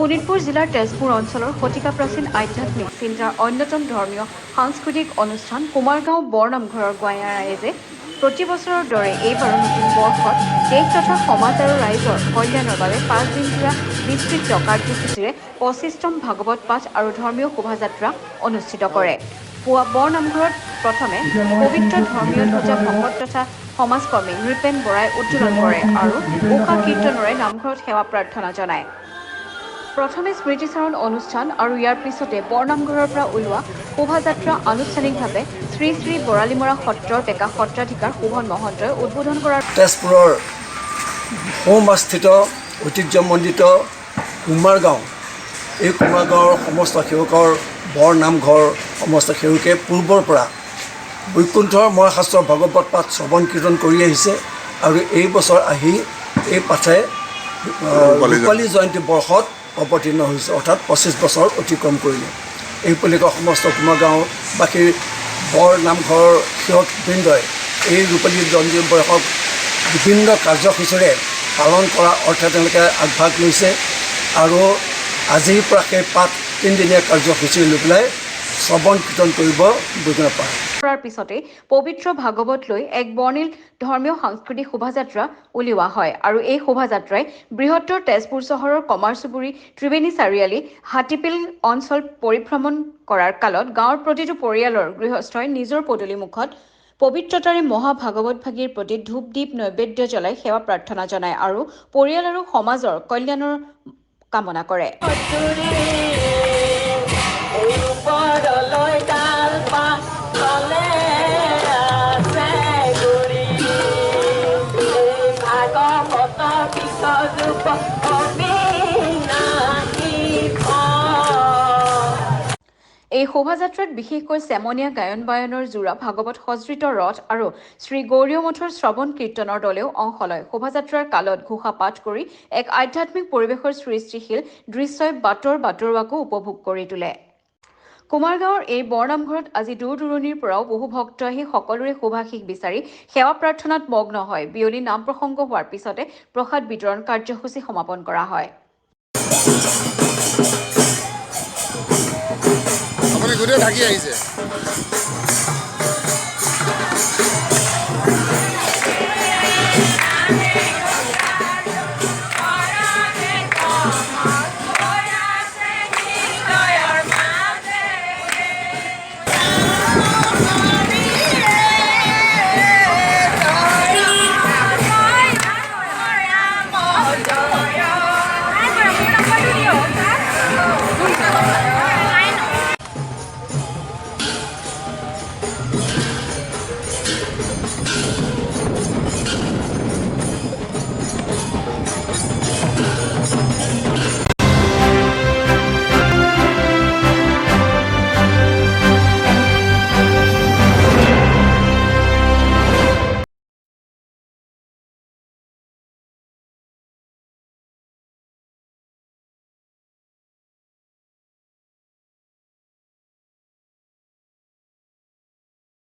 শোণিতপুৰ জিলাৰ তেজপুৰ অঞ্চলৰ শতিকা প্ৰাচীন আধ্যাত্মিক চিন্তাৰ অন্যতম ধৰ্মীয় সাংস্কৃতিক অনুষ্ঠান কুমাৰগাঁও বৰনামঘৰৰ গোঁয়াৰ ৰাইজে প্ৰতি বছৰৰ দৰে এইবাৰো নতুন বৰ্ষত দেশ তথা সমাজ আৰু ৰাইজৰ কল্যাণৰ বাবে 5 দিনজোৰা বিস্তৃত কাৰ্যসূচীৰে 25তম ভাগৱত পাঠ আৰু ধৰ্মীয় শোভাযাত্ৰা অনুষ্ঠিত কৰে। পুৱা বৰনামঘৰত প্ৰথমে পবিত্ৰ ধৰ্মীয় ধ্বজা ভকত তথা সমাজকৰ্মী নৃপেন বৰাই উজ্জ্বলন কৰে আৰু উষা কীৰ্তনেৰে নামঘৰত সেৱা প্ৰাৰ্থনা জনায়। প্ৰথমে স্মৃতিচাৰণ অনুষ্ঠান আৰু ইয়াৰ পিছতে বৰনামঘৰৰ পৰা ওলোৱা শোভাযাত্ৰা আনুষ্ঠানিকভাৱে শ্ৰী শ্ৰী বৰালিমৰা সত্ৰৰ ডেকা সত্ৰাধিকাৰ শোভন মহন্তই উদ্বোধন কৰাৰ তেজপুৰৰ সোমবাস্থিত ঐতিহ্যমণ্ডিত কুমাৰগাঁও এই কুমাৰগাঁৱৰ সমস্ত সেৱকৰ বৰনামঘৰ সমস্ত সেৱকে পূৰ্বৰ পৰা বৈকুণ্ঠৰ মহাশাস্ত্ৰৰ ভাগৱত পাঠ শ্ৰৱণ কীৰ্তন কৰি আহিছে আৰু এই বছৰ আহি এই পাঠে ৰূপালী জয়ন্তী বৰ্ষত অৱতীৰ্ণ হৈছে, অৰ্থাৎ 25 বছৰ অতিক্ৰম কৰিলে। এই উপলক্ষে সমস্ত কুমাৰগাঁওবাসীৰ বৰ নামঘৰৰ সেৱকবৃন্দই এই ৰূপালী জয়ন্তী বৰ্ষক বিভিন্ন কাৰ্যসূচীৰে পালন কৰাৰ অৰ্থে তেওঁলোকে আগভাগ লৈছে আৰু আজিৰ পৰা সেই পাঠ 3দিনীয়া কাৰ্যসূচী লৈ পেলাই শ্ৰৱণ কীৰ্তন কৰিব বুজি নাপায়। কৰাৰ পিছতে পবিত্ৰ ভাগৱত লৈ এক বৰ্ণিল ধৰ্মীয় সাংস্কৃতিক শোভাযাত্ৰা উলিওৱা হয় আৰু এই শোভাযাত্ৰাই বৃহত্তৰ তেজপুৰ চহৰৰ কমাৰচুবুৰী ত্ৰিবেণী চাৰিআলি হাতীপিল অঞ্চল পৰিভ্ৰমণ কৰাৰ কালত গাঁৱৰ প্ৰতিটো পৰিয়ালৰ গৃহস্থই নিজৰ পদূলিমুখত পবিত্ৰতাৰে মহাভাগৱত ভাগীৰ প্ৰতি ধূপ দীপ নৈবেদ্য জ্বলাই সেৱা প্ৰাৰ্থনা জনায় আৰু পৰিয়াল আৰু সমাজৰ কল্যাণৰ কামনা কৰে। এই শোভাযাত্ৰাত বিশেষকৈ চেমনীয়া গায়ন বায়নৰ যোৰা ভাগৱত সজ্জিত ৰথ আৰু শ্ৰী গৌৰীয় মঠৰ শ্ৰৱণ কীৰ্তনৰ দলেও অংশ লয়। শোভাযাত্ৰাৰ কালত ঘোষা পাঠ কৰি এক আধ্যাত্মিক পৰিৱেশৰ সৃষ্টিশীল দৃশ্যই বাটৰুৱাকো উপভোগ কৰি তোলে। কুমাৰগাঁৱৰ এই বৰনামঘৰত আজি দূৰ দূৰণিৰ পৰাও বহু ভক্ত আহি সকলোৰে শুভাশীষ বিচাৰি সেৱা প্ৰাৰ্থনাত মগ্ন হয়। বিয়লি নাম প্ৰসংগ হোৱাৰ পিছতে প্ৰসাদ বিতৰণ কাৰ্যসূচী সমাপন কৰা হয়। গোটেই ঢাকি আহিছে।